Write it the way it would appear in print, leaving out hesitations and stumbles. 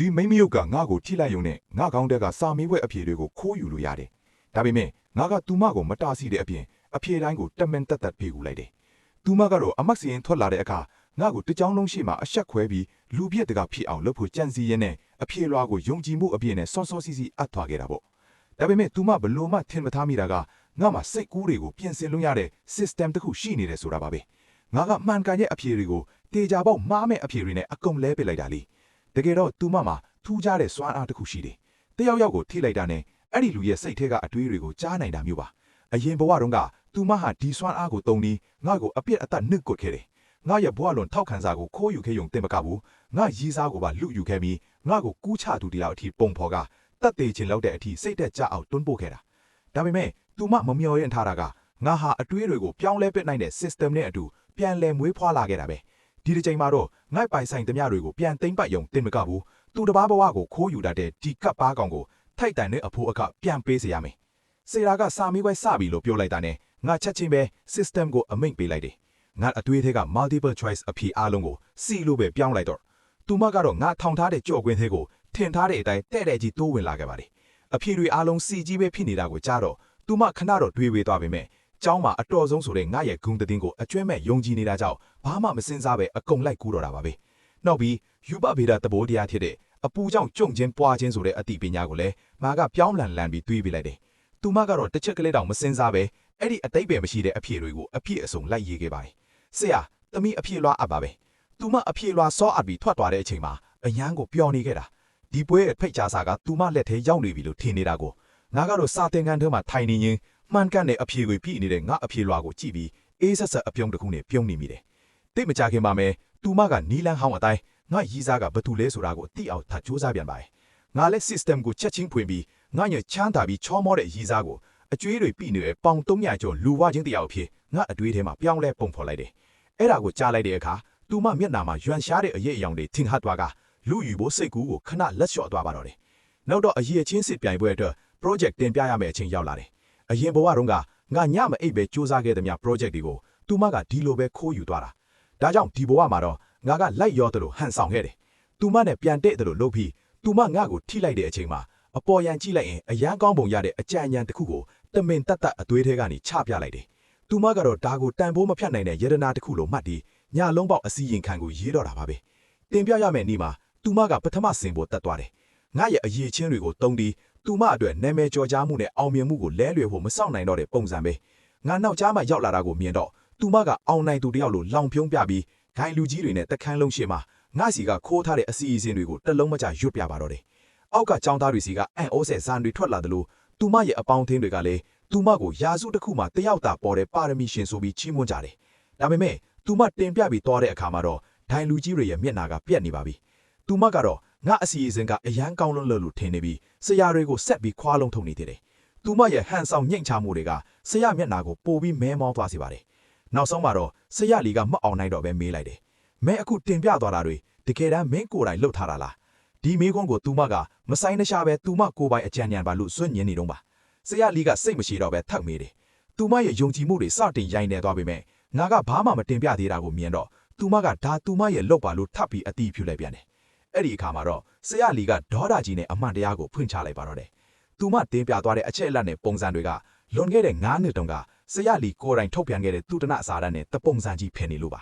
ဒီမိမယုတ်ကငါ့ကိုထိလိုက်ယုံနဲ့ငါကောင်းတဲ့ကစာမေးပွဲအဖြေတွေကိုခိုးယူလို့ရတယ်ဒါပေမဲ့ငါကသူမကိုမတားဆီးတဲ့အပြင်အဖြေတိုင်းကိုတမင်တက်တက်ဖေးကူလိုက်တယ်သူမကတော့အမတ်စီရင်ထွက်လာတဲ့အခါငါ့ကိုတကြောင်လုံးရှိမှအဆက်ခွဲပြီးလူပြည့်တကဖြစ်အောင်လုပ်ဖို့ကြံစည်ရင်းနဲ့အဖြေလွှာကိုယုံကြည်မှုအပြည့်နဲ့စောစောစီးစီးအပ်သွားခဲ့တာပေါ့ဒါပေမဲ့သူမဘလို့မှထင်မထားမိတာကငါမှစိတ်ကူးတွေကိုပြင်ဆင်လို့ရတဲ့ system တစ်ခုရှိနေတယ်ဆိုတာပါပဲငါကမှန်ကန်ရဲ့အဖြေတွေကိုတေချာပေါက်မှားမဲ့အဖြေတွေနဲ့အကုန်လဲပစ်လိုက်တာလေတကယ်တော့သူမမှာထူးခြားတဲ့စွမ်းအားတစ်ခုရှိတယ်တယောက်ယောက်ကိုထိလိုက်တာနဲ့အဲ့ဒီလူရဲ့စိတ်ထဲကအတွေးတွေကိုကြားနိုင်တာမျိုးပါအရင်ဘဝတုန်းကသူမဟာဒီစွမ်းအားကိုတုံးပြီးငါ့ကိုအပြစ်အသက်နှုတ်ကွက်ခဲ့တယ်ငါရဲ့ဘဝလွန်ထောက်ခံစာကိုခိုးယူခဲ့ယုံတင်မကဘူးငါရည်စားကိုပါလူယူခဲ့ပြီးငါ့ကိုကူးချသူတယောက်အထိပုံဖော်ကတတ်သေးချင်လောက်တဲ့အထိစိတ်သက်ကြအောင်တွန်းပို့ခဲ့တာဒါပေမဲ့သူမမမျော်ရင်ထားတာကငါဟာအတွေးတွေကိုပြောင်းလဲပစ်နိုင်တဲ့ system နဲ့အတူပြန်လည်မွေးဖွားလာခဲ့တာပဲဒီတစ်ချိန်မှာတော့ငါ့ပိုင်ဆိုင်သမျှတွေကိုပြန်သိမ့်ပတ်ယုံတင်မကဘူးသူတစ်ပါးဘဝကိုခိုးယူတတ်တဲ့ဒီကပ်ပါကောင်ကိုထိုက်တန်တဲ့အဖိုးအခပြန်ပေးစေရမယ်စေရာကစာမေးပွဲစပြီလို့ပြောလိုက်တာနဲ့ငါချက်ချင်းပဲ system ကိုအမိန့်ပေးလိုက်တယ်ငါအတွေးထဲက multiple choice အဖြေအားလုံးကိုစီလို့ပဲပြောင်းလိုက်တော့သူမကတော့ငါထောင်ထားတဲ့ကြော့ကွင်းသေးကိုထင်ထားတဲ့အတိုင်းတဲ့တဲ့ကြီးတိုးဝင်လာခဲ့ပါတယ်အဖြေတွေအားလုံးစီကြီးပဲဖြစ်နေတာကိုကြားတော့သူမခဏတော့တွေးဝေးသွားပေမဲ့ကျောင်းမှာအတော်ဆုံးဆိုတဲ့ငါရဲ့ဂုံတည်င်းကိုအကျွမ်းမဲ့ယုံကြည်နေတာကြောင့်ဘာမှမစင်စားပဲအကုန်လိုက်ကူးတော့တာပါပဲနောက်ပြီးယူပဗေဒသဘောတရားဖြစ်တဲ့အပူကြောင့်ကြုံချင်းပွားချင်းဆိုတဲ့အသိပညာကိုလည်းငါကပြောင်းလန်ပြီးတွေးပေးလိုက်တယ်သူမကတော့တစ်ချက်ကလေးတောင်မစင်စားပဲအဲ့ဒီအတိတ်ပဲမရှိတဲ့အဖြေတွေကိုအပြည့်အစုံလိုက်ရေးခဲ့ပါတယ်ဆရာသမီးအဖြေလွှာအပ်ပါပဲသူမအဖြေလွှာစောအပ်ပြီးထွက်သွားတဲ့အချိန်မှာအရန်ကိုပျော်နေခဲ့တာဒီပွဲရဲ့ဖိတ်ကြားစာကသူမလက်ထဲရောက်နေပြီလို့ထင်နေတာကိုငါကတော့စာသင်ခန်းထဲမှာထိုင်နေရင်မှန်ကန်တဲ့အဖြေကိုပြည့်နေတဲ့ငါအဖြေလွှာကိုကြည့်ပြီးအေးဆက်ဆက်အပြုံးတစ်ခုနဲ့ပြုံးနေမိတယ်တိတ်မကြခင်ပါမယ်သူမကနီလန်းဟောင်းအတိုင်းငါရီးစားကဘသူလဲဆိုတာကိုသိအောင်ထပ်စူးစမ်းပြန်ပါတယ်ငါလည်း system ကိုချက်ချင်းဖွင့်ပြီးငါညချမ်းသာပြီးချောမောတဲ့ရီးစားကိုအကျွေးတွေပြည့်နေတဲ့ပေါင်300ကျော်လူဝချင်းတယောက်ဖြစ်ငါအတွေးထဲမှာပြောင်းလဲပုံဖော်လိုက်တယ်အဲ့ဒါကိုကြားလိုက်တဲ့အခါသူမမျက်နှာမှာရွှန်ရှားတဲ့အရေးအယောင်တွေထင်ဟပ်သွားကလူယူဖို့စိတ်ကူးကိုခဏလက်လျှော့သွားပါတော့တယ်နောက်တော့အရေးချင်းစစ်ပြိုင်ပွဲအတွက် project တင်ပြရမယ့်အချိန်ရောက်လာတယ်အရင်ဘဝတုန်းကငါညမအိပ်ပဲစူးစမ်းခဲ့တဲ့မြ project တွေကိုသူမကဒီလိုပဲခိုးယူသွားတာဒါကြောင့်ဒီဘဝမှာတော့ငါကလိုက်ရောတယ်လို့ဟန်ဆောင်ခဲ့တယ်သူမနဲ့ပြန်တဲ့တယ်လို့လုပ်ပြီးသူမငါ့ကိုထိလိုက်တဲ့အချိန်မှာအပေါ်ယံကြည့်လိုက်ရင်အရန်ကောင်းပုံရတဲ့အကြံဉာဏ်တစ်ခုကိုတမင်တတ်အသွေးထဲကနေချပြလိုက်တယ်သူမကတော့ဒါကိုတန်ဖိုးမဖြတ်နိုင်တဲ့ယရနာတစ်ခုလိုမှတ်ပြီးညလုံးပေါက်အစည်းရင်ခံကိုရေးတော့တာပါပဲတင်ပြရမယ့်နေ့မှာသူမကပထမစင်ပေါ်တက်သွားတယ်ငါရဲ့အရေးချင်းတွေကိုတုံးပြီးသူမအတွက်နာမည်ကျော်ကြားမှုနဲ့အောင်မြင်မှုကိုလဲလွယ်ဖို့မစောင့်နိုင်တော့တဲ့ပုံစံပဲငါနောက်ကြားမှရောက်လာတာကိုမြင်တော့သူမကအောင်နိုင်သူတယောက်လိုလောင်ဖြုံးပြပြီးဂိုင်လူကြီးတွေနဲ့တခန်းလုံးရှိမှငါစီကခိုးထားတဲ့အစီအစဉ်တွေကိုတလုံးမကျရွတ်ပြပါတော့တယ်အောက်ကចောင်းသားတွေစီကအန်အိုးဆယ်ဇန်တွေထွက်လာသလိုသူမရဲ့အပေါင်းအသင်းတွေကလည်းသူမကိုရာစုတစ်ခုမှတယောက်သာပေါ်တဲ့ပါရမီရှင်ဆိုပြီးချီးမွမ်းကြတယ်ဒါပေမဲ့သူမတင်ပြပြီးသွားတဲ့အခါမှာတော့ဒိုင်လူကြီးတွေရဲ့မျက်နှာကပြက်နေပါပြီသူမကတော့ငါအစီအစဉ်ကအရန်ကောင်းလို့ထင်နေပြီးဆရာတွေကိုဆက်ပြီးခွာလုံးထုတ်နေသေးတယ်သူမရဲ့ဟန်ဆောင်ညှိ့ချမှုတွေကဆရာမျက်နှာကိုပိုပြီးမဲမောသွားစေပါတယ်နောက်ဆုံးမှာတော့ဆရာလီကမအောင်နိုင်တော့ပဲမေးလိုက်တယ်မဲအခုတင်ပြသွားတာတွေတကယ်တမ်းမင်းကိုယ်တိုင်လှုပ်ထားတာလားဒီမေးခွန်းကိုသူမကမဆိုင်နှရှာပဲသူမကိုယ်ပိုင်အကြံဉာဏ်ပါလို့စွန့်ညင်နေတော့ပါဆရာလီကစိတ်မရှိတော့ပဲထပ်မေးတယ်သူမရဲ့ယုံကြည်မှုတွေစတင်ရိုင်နေသွားပေမဲ့ငါကဘာမှမတင်ပြသေးတာကိုမြင်တော့သူမကဒါသူမရဲ့လုပ်ပါလို့ထပ်ပြီးအတီးဖြူလိုက်ပြန်တယ်အဲ့ဒီအခါမှာတော့ဆရာလီကဒေါသကြီးနဲ့အမှန်တရားကိုဖွင့်ချလိုက်ပါတော့တယ်သူမတင်ပြသွားတဲ့အချက်အလက်နဲ့ပုံစံတွေကလွန်ခဲ့တဲ့9နှစ်တုန်းကဆရာလီကိုယ်တိုင်ထုတ်ပြန်ခဲ့တဲ့သူတနအစာတန်းနဲ့တပုံစံကြီးဖယ်နေလို့ပါ